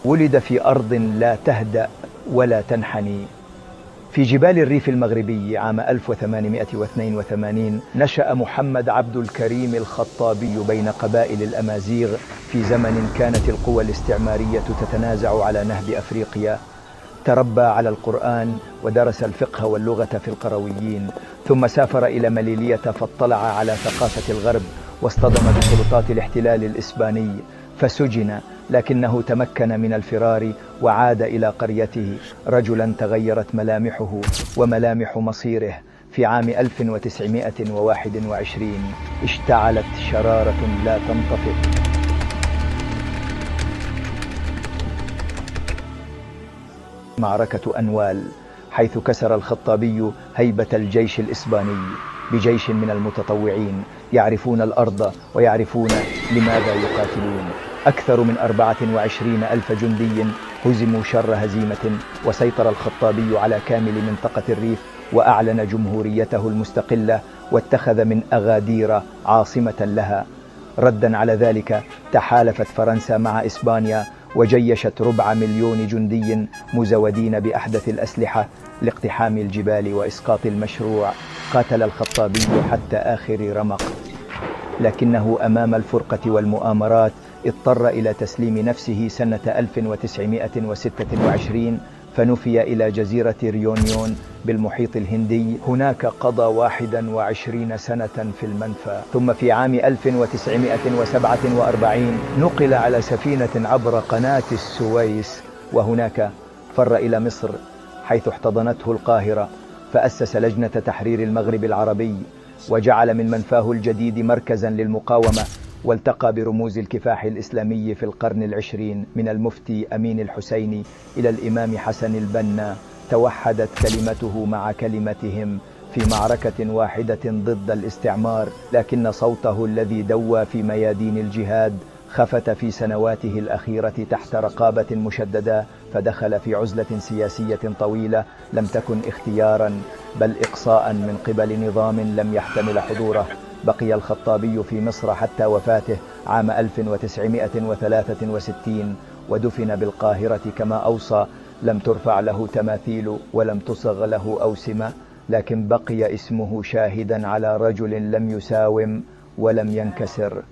ولد في أرض لا تهدأ ولا تنحني. في جبال الريف المغربي عام 1882 نشأ محمد عبد الكريم الخطابي بين قبائل الأمازيغ في زمن كانت القوى الاستعمارية تتنازع على نهب أفريقيا. تربى على القرآن ودرس الفقه واللغة في القرويين، ثم سافر إلى مليلية فاطلع على ثقافة الغرب واصطدم بسلطات الاحتلال الإسباني فسجن، لكنه تمكن من الفرار وعاد إلى قريته رجلا تغيرت ملامحه وملامح مصيره. في عام 1921 اشتعلت شرارة لا تنطفئ. معركة أنوال، حيث كسر الخطابي هيبة الجيش الإسباني بجيش من المتطوعين يعرفون الأرض ويعرفون لماذا يقاتلون. أكثر من 24,000 جندي هزموا شر هزيمة، وسيطر الخطابي على كامل منطقة الريف وأعلن جمهوريته المستقلة واتخذ من أغادير عاصمة لها. ردا على ذلك تحالفت فرنسا مع إسبانيا وجيشت 250,000 جندي مزودين بأحدث الأسلحة لاقتحام الجبال وإسقاط المشروع. قاتل الخطابي حتى آخر رمق، لكنه أمام الفرقة والمؤامرات اضطر إلى تسليم نفسه سنة 1926، فنفي إلى جزيرة ريونيون بالمحيط الهندي. هناك قضى 21 سنة في المنفى، ثم في عام 1947 نقل على سفينة عبر قناة السويس، وهناك فر إلى مصر حيث احتضنته القاهرة، فأسس لجنة تحرير المغرب العربي وجعل من منفاه الجديد مركزا للمقاومة، والتقى برموز الكفاح الإسلامي في القرن العشرين من المفتي أمين الحسيني إلى الإمام حسن البنا. توحدت كلمته مع كلمتهم في معركة واحدة ضد الاستعمار، لكن صوته الذي دوى في ميادين الجهاد خفت في سنواته الأخيرة تحت رقابة مشددة، فدخل في عزلة سياسية طويلة لم تكن اختيارا بل إقصاء من قبل نظام لم يحتمل حضوره. بقي الخطابي في مصر حتى وفاته عام 1963 ودفن بالقاهرة كما أوصى. لم ترفع له تماثيل ولم تصغ له أوسمة، لكن بقي اسمه شاهدا على رجل لم يساوم ولم ينكسر.